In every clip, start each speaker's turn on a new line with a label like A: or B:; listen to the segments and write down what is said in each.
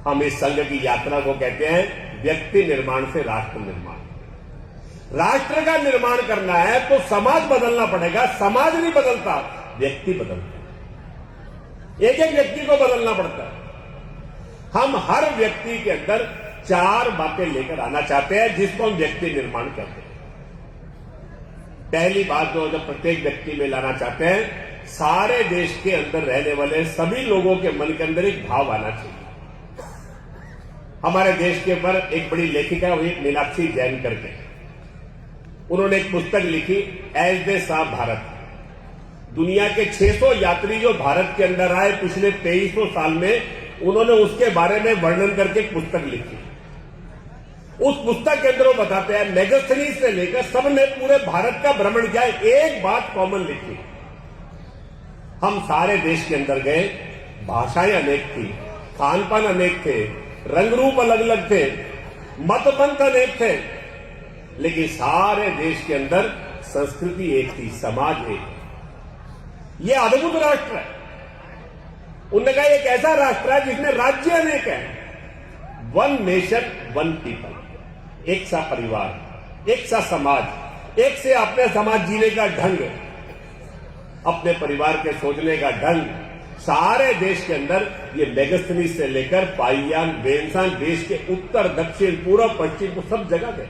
A: हम इस संघ की यात्रा को कहते हैं व्यक्ति निर्माण से राष्ट्र निर्माण। राष्ट्र का निर्माण करना है तो समाज बदलना पड़ेगा। समाज नहीं बदलता, व्यक्ति बदलता है। एक एक व्यक्ति को बदलना पड़ता है। हम हर व्यक्ति के अंदर 4 बातें लेकर आना चाहते हैं जिसको हम व्यक्ति निर्माण कहते हैं। पहली बात जो जब प्रत्येक व्यक्ति में लाना चाहते हैं, सारे देश के अंदर रहने वाले सभी लोगों के मन के अंदर एक भाव आना चाहिए। हमारे देश के ऊपर एक बड़ी लेखिका हुई मीनाक्षी जैन करके, उन्होंने एक पुस्तक लिखी एज दे सा भारत। दुनिया के 600 यात्री जो भारत के अंदर आए पिछले 2300 साल में, उन्होंने उसके बारे में वर्णन करके एक पुस्तक लिखी। उस पुस्तक के अंदर वो बताते हैं मेगास्थनीज से लेकर सबने पूरे भारत का भ्रमण किया, एक बात कॉमन लिखी। हम सारे देश के अंदर गए, भाषाएं अनेक थी, खान पान अनेक थे, रंग रूप अलग अलग थे, मत पंथ अनेक थे, लेकिन सारे देश के अंदर संस्कृति एक थी, समाज एक। ये अद्भुत राष्ट्र है। उन्होंने कहा एक ऐसा राष्ट्र है जिसमें राज्य अनेक है। 1 नेशन 1 पीपल, एक सा परिवार, एक सा समाज, एक से अपने समाज जीने का ढंग, अपने परिवार के सोचने का ढंग। सारे देश के अंदर ये मेगास्थनीज से लेकर पाइयान, बेनसान, देश के उत्तर, दक्षिण, पूर्व, पश्चिम को सब जगह गए।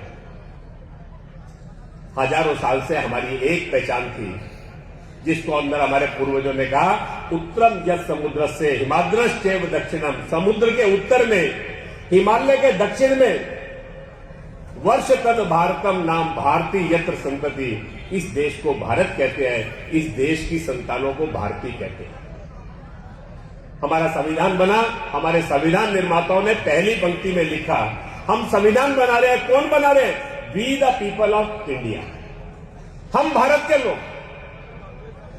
A: हजारों साल से हमारी एक पहचान थी जिसको अंदर हमारे पूर्वजों ने कहा उत्तरम यत् समुद्र से हिमाद्रश्चैव दक्षिणम। समुद्र के उत्तर में, हिमालय के दक्षिण में वर्ष तद भारतम नाम भारती यत्र संतति। इस देश को भारत कहते हैं, इस देश की संतानों को भारतीय कहते हैं। हमारा संविधान बना, हमारे संविधान निर्माताओं ने पहली पंक्ति में लिखा, हम संविधान बना रहे हैं। कौन बना रहे हैं? We the people of India, हम भारत के लोग।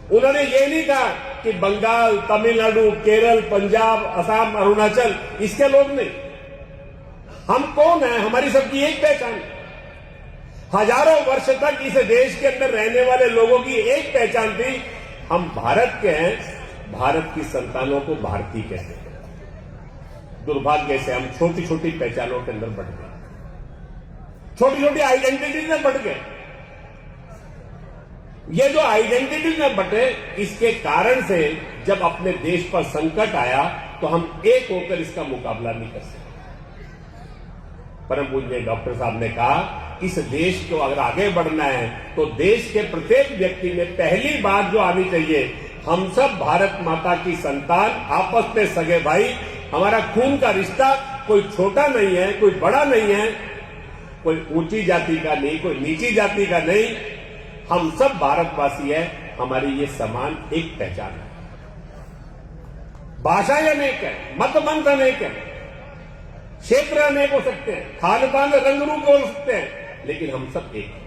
A: उन्होंने ये नहीं कहा कि बंगाल, तमिलनाडु, केरल, पंजाब, असम, अरुणाचल इसके लोग नहीं। हम कौन है? हमारी सबकी एक पहचान है। हजारों वर्ष तक इस देश के अंदर रहने वाले लोगों की एक पहचान थी, हम भारत के हैं, भारत की संतानों को भारतीय कहते हैं। दुर्भाग्य से हम छोटी छोटी पहचानों के अंदर बढ़ गए, छोटी छोटी आइडेंटिटीज में बढ़ गए। ये जो आइडेंटिटीज में बटे, इसके कारण से जब अपने देश पर संकट आया तो हम एक होकर इसका मुकाबला नहीं कर सके। परम पूज्य डॉक्टर साहब ने कहा इस देश को अगर आगे बढ़ना है तो देश के प्रत्येक व्यक्ति में पहली बात जो आनी चाहिए, हम सब भारत माता की संतान, आपस में सगे भाई, हमारा खून का रिश्ता कोई छोटा नहीं है, कोई बड़ा नहीं है, कोई ऊंची जाति का नहीं, कोई नीची जाति का नहीं, हम सब भारतवासी हैं। हमारी ये समान एक पहचान है। भाषाएं अनेक है, मत पंथ अनेक है, क्षेत्र अनेक हो सकते हैं, खान पान रंग रूप हो सकते हैं, लेकिन हम सब एक हैं।